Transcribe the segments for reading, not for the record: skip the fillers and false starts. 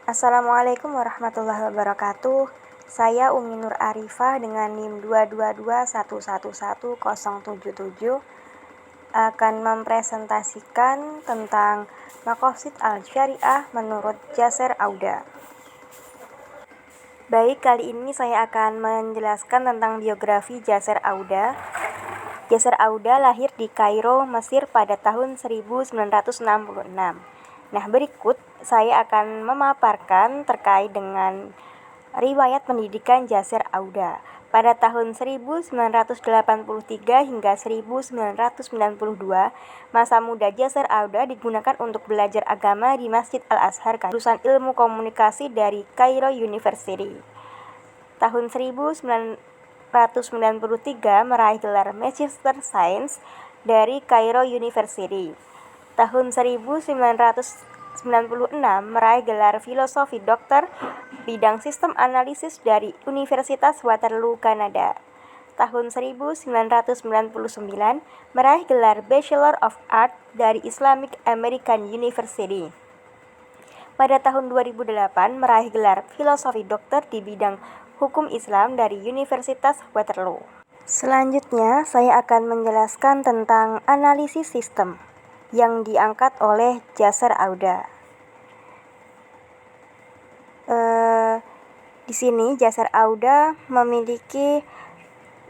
Assalamualaikum warahmatullahi wabarakatuh. Saya Umi Nur Arifah dengan NIM 222111077 akan mempresentasikan tentang Maqasid al-Syariah menurut Yasser Auda. Baik, kali ini saya akan menjelaskan tentang biografi Yasser Auda. Yasser Auda lahir di Kairo, Mesir pada tahun 1966. Nah, berikut saya akan memaparkan terkait dengan riwayat pendidikan Yasser Auda. Pada tahun 1983 hingga 1992, masa muda Yasser Auda digunakan untuk belajar agama di Masjid Al-Azhar, jurusan Ilmu Komunikasi dari Cairo University. Tahun 1993 meraih gelar Magister Science dari Cairo University. Tahun 1996 meraih gelar Filosofi Doktor bidang Sistem Analisis dari Universitas Waterloo, Kanada. Tahun 1999 meraih gelar Bachelor of Art dari Islamic American University. Pada tahun 2008 meraih gelar Filosofi Doktor di bidang Hukum Islam dari Universitas Waterloo. Selanjutnya, saya akan menjelaskan tentang analisis sistem yang diangkat oleh Yasser Auda. Di sini Yasser Auda memiliki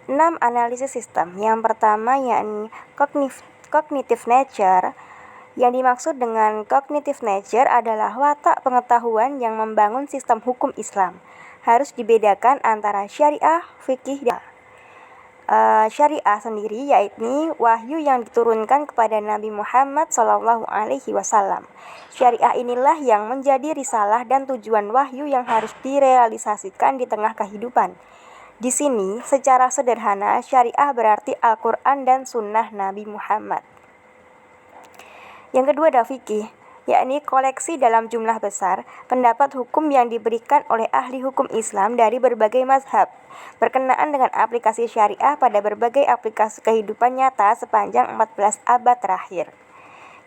6 analisis sistem. Yang pertama yakni cognitive nature. Yang dimaksud dengan cognitive nature adalah watak pengetahuan yang membangun sistem hukum Islam. Harus dibedakan antara syariah, fikih, dan syariah sendiri yakni wahyu yang diturunkan kepada Nabi Muhammad SAW. Syariah inilah yang menjadi risalah dan tujuan wahyu yang harus direalisasikan di tengah kehidupan. Di sini, secara sederhana, syariah berarti Al-Quran dan Sunnah Nabi Muhammad. Yang kedua ada fikih, yakni koleksi dalam jumlah besar pendapat hukum yang diberikan oleh ahli hukum Islam dari berbagai mazhab berkenaan dengan aplikasi syariah pada berbagai aplikasi kehidupan nyata sepanjang 14 abad terakhir.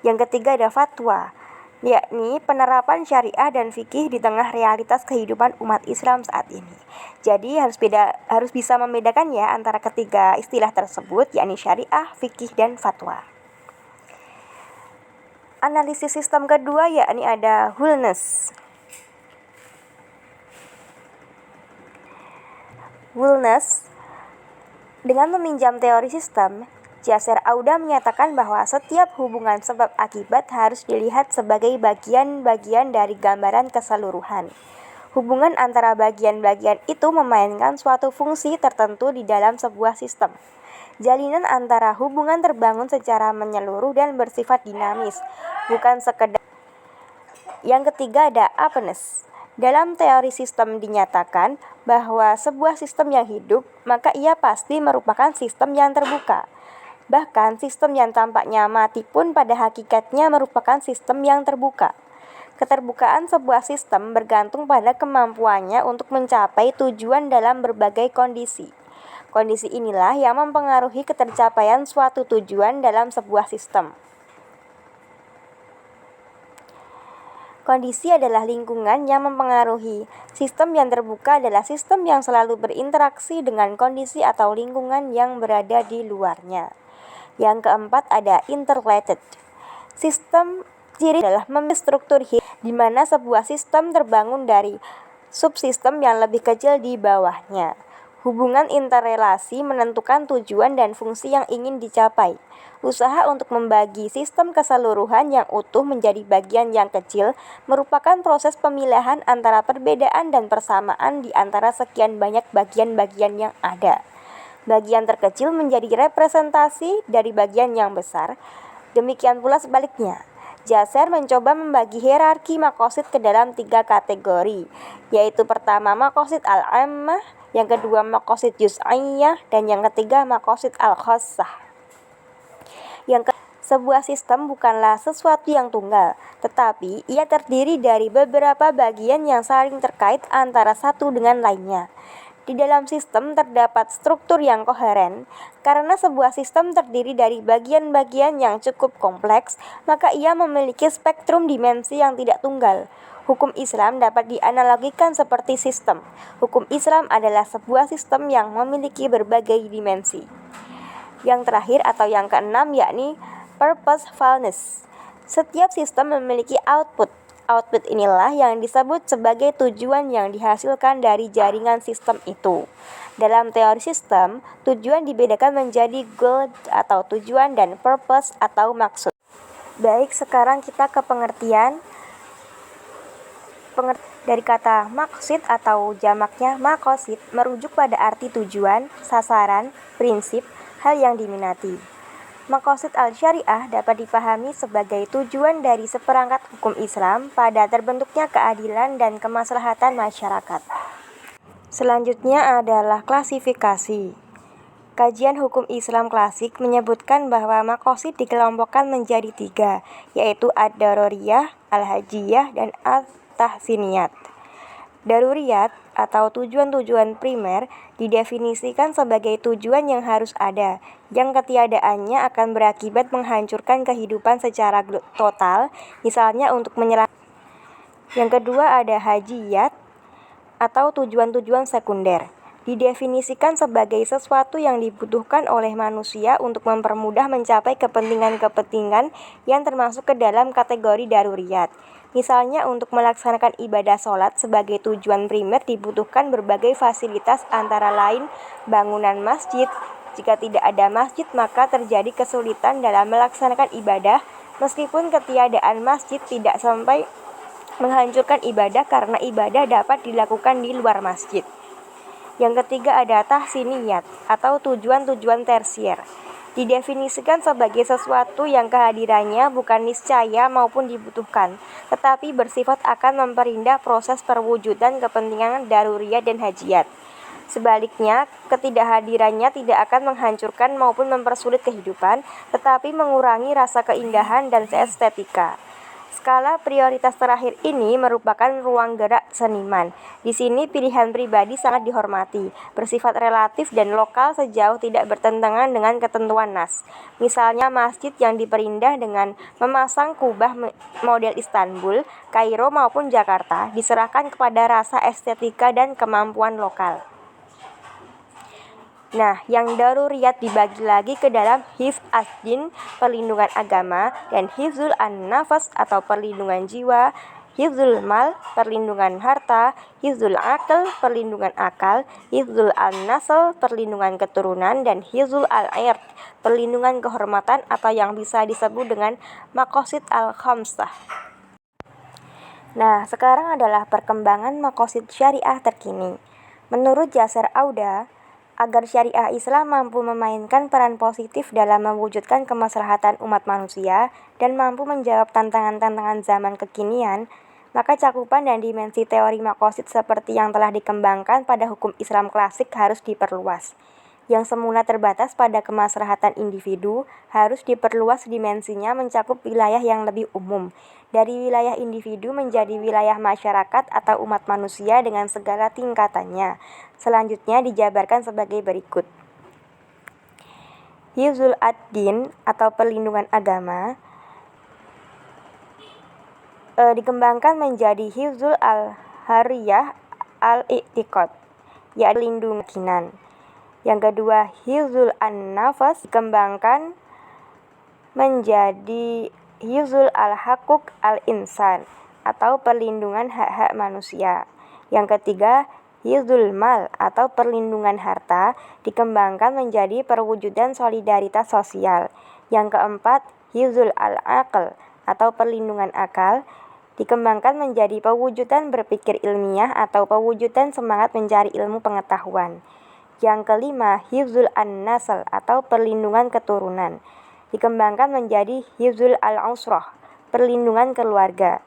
Yang ketiga ada fatwa, yakni penerapan syariah dan fikih di tengah realitas kehidupan umat Islam saat ini. Jadi harus bisa membedakan ya antara ketiga istilah tersebut, yakni syariah, fikih, dan fatwa. Analisis sistem kedua yakni ada wholeness. Dengan meminjam teori sistem, Yasser Auda menyatakan bahwa setiap hubungan sebab akibat harus dilihat sebagai bagian-bagian dari gambaran keseluruhan. Hubungan antara bagian-bagian itu memainkan suatu fungsi tertentu di dalam sebuah sistem. Jalinan antara hubungan terbangun secara menyeluruh dan bersifat dinamis, bukan sekedar. Yang ketiga ada openness. Dalam teori sistem dinyatakan bahwa sebuah sistem yang hidup, maka ia pasti merupakan sistem yang terbuka. Bahkan sistem yang tampaknya mati pun pada hakikatnya merupakan sistem yang terbuka. Keterbukaan sebuah sistem bergantung pada kemampuannya untuk mencapai tujuan dalam berbagai kondisi. Kondisi inilah yang mempengaruhi ketercapaian suatu tujuan dalam sebuah sistem. Kondisi adalah lingkungan yang mempengaruhi. Sistem yang terbuka adalah sistem yang selalu berinteraksi dengan kondisi atau lingkungan yang berada di luarnya. Yang keempat ada interrelated. Sistem ciri adalah memiliki struktur di mana sebuah sistem terbangun dari subsistem yang lebih kecil di bawahnya. Hubungan interrelasi menentukan tujuan dan fungsi yang ingin dicapai. Usaha untuk membagi sistem keseluruhan yang utuh menjadi bagian yang kecil merupakan proses pemilahan antara perbedaan dan persamaan di antara sekian banyak bagian-bagian yang ada. Bagian terkecil menjadi representasi dari bagian yang besar. Demikian pula sebaliknya. Yasser mencoba membagi hierarki maqasid ke dalam 3 kategori, yaitu pertama maqasid al-ammah, yang kedua maqasid juz'iyah, dan yang ketiga maqasid al-khassah. Sebuah sistem bukanlah sesuatu yang tunggal, tetapi ia terdiri dari beberapa bagian yang saling terkait antara satu dengan lainnya. Di dalam sistem terdapat struktur yang koheren. Karena sebuah sistem terdiri dari bagian-bagian yang cukup kompleks, maka ia memiliki spektrum dimensi yang tidak tunggal. Hukum Islam dapat dianalogikan seperti sistem. Hukum Islam adalah sebuah sistem yang memiliki berbagai dimensi. Yang terakhir atau yang keenam yakni purposefulness. Setiap sistem memiliki output. Output inilah yang disebut sebagai tujuan yang dihasilkan dari jaringan sistem itu. Dalam teori sistem, tujuan dibedakan menjadi goal atau tujuan dan purpose atau maksud. Baik, sekarang kita ke pengertian dari kata maqsid atau jamaknya maqasid merujuk pada arti tujuan, sasaran, prinsip, hal yang diminati. Maqasid al-syariah dapat dipahami sebagai tujuan dari seperangkat hukum Islam pada terbentuknya keadilan dan kemaslahatan masyarakat. Selanjutnya adalah klasifikasi. Kajian hukum Islam klasik menyebutkan bahwa maqasid dikelompokkan menjadi 3, yaitu ad-daruriyah, al-hajiyah, dan tahsiniyat. Daruriyat atau tujuan-tujuan primer didefinisikan sebagai tujuan yang harus ada, yang ketiadaannya akan berakibat menghancurkan kehidupan secara total, misalnya untuk menyelamatkan. Yang kedua ada hajiyat atau tujuan-tujuan sekunder. Didefinisikan sebagai sesuatu yang dibutuhkan oleh manusia untuk mempermudah mencapai kepentingan-kepentingan yang termasuk ke dalam kategori daruriyat. Misalnya untuk melaksanakan ibadah sholat sebagai tujuan primer dibutuhkan berbagai fasilitas antara lain bangunan masjid. Jika tidak ada masjid maka terjadi kesulitan dalam melaksanakan ibadah, meskipun ketiadaan masjid tidak sampai menghancurkan ibadah karena ibadah dapat dilakukan di luar masjid. Yang ketiga ada tahsiniyat atau tujuan-tujuan tersier. Didefinisikan sebagai sesuatu yang kehadirannya bukan niscaya maupun dibutuhkan, tetapi bersifat akan memperindah proses perwujudan kepentingan daruriyat dan hajiyat. Sebaliknya, ketidakhadirannya tidak akan menghancurkan maupun mempersulit kehidupan, tetapi mengurangi rasa keindahan dan estetika. Skala prioritas terakhir ini merupakan ruang gerak seniman. Di sini pilihan pribadi sangat dihormati, bersifat relatif dan lokal sejauh tidak bertentangan dengan ketentuan nas. Misalnya masjid yang diperindah dengan memasang kubah model Istanbul, Kairo maupun Jakarta diserahkan kepada rasa estetika dan kemampuan lokal. Nah, yang daruriyat dibagi lagi ke dalam hifz ad-din, perlindungan agama, dan hifzul an-nafas atau perlindungan jiwa, hifzul mal, perlindungan harta, hifzul aql, perlindungan akal, hifzul an-nasl, perlindungan keturunan, dan hifzul al-ird, perlindungan kehormatan atau yang bisa disebut dengan maqasid al-khamsah. Nah, sekarang adalah perkembangan maqasid syariah terkini. Menurut Yasser Auda, agar syariah Islam mampu memainkan peran positif dalam mewujudkan kemaslahatan umat manusia dan mampu menjawab tantangan-tantangan zaman kekinian, maka cakupan dan dimensi teori maqasid seperti yang telah dikembangkan pada hukum Islam klasik harus diperluas. Yang semula terbatas pada kemaslahatan individu harus diperluas dimensinya mencakup wilayah yang lebih umum, dari wilayah individu menjadi wilayah masyarakat atau umat manusia dengan segala tingkatannya. Selanjutnya dijabarkan sebagai berikut. Hifzul ad-din atau perlindungan agama dikembangkan menjadi hifzul al-hariyah al-i'tiqad, yaitu perlindungan keyakinan. Yang kedua, hifzul an-nafas dikembangkan menjadi hifzul al-haquk al-insan atau perlindungan hak-hak manusia. Yang ketiga, hifzul mal atau perlindungan harta dikembangkan menjadi perwujudan solidaritas sosial. Yang keempat, hifzul al-aql atau perlindungan akal dikembangkan menjadi pewujudan berpikir ilmiah atau pewujudan semangat mencari ilmu pengetahuan. Yang kelima, hifzul an-nasl atau perlindungan keturunan dikembangkan menjadi hifzul al-usrah, perlindungan keluarga.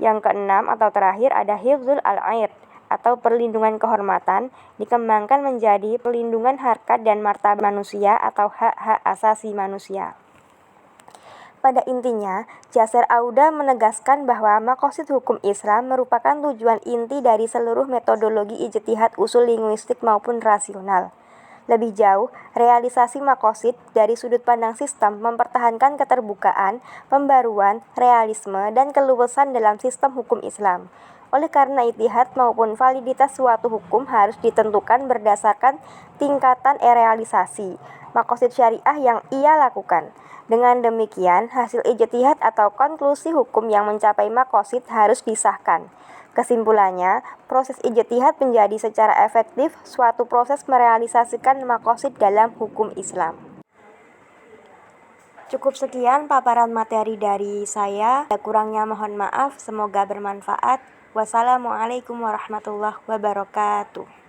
Yang keenam atau terakhir ada hifzul al-ird atau perlindungan kehormatan dikembangkan menjadi perlindungan harkat dan martabat manusia atau hak-hak asasi manusia. Pada intinya, Yasser Auda menegaskan bahwa maqasid hukum Islam merupakan tujuan inti dari seluruh metodologi ijtihad usul linguistik maupun rasional. Lebih jauh, realisasi maqasid dari sudut pandang sistem mempertahankan keterbukaan, pembaruan, realisme, dan keluasan dalam sistem hukum Islam. Oleh karena ijtihad maupun validitas suatu hukum harus ditentukan berdasarkan tingkatan realisasi maqasid syariah yang ia lakukan. Dengan demikian, hasil ijtihad atau konklusi hukum yang mencapai maqasid harus disahkan. Kesimpulannya, proses ijtihad menjadi secara efektif suatu proses merealisasikan maqasid dalam hukum Islam. Cukup sekian paparan materi dari saya. Kurangnya mohon maaf, semoga bermanfaat. Wassalamualaikum warahmatullahi wabarakatuh.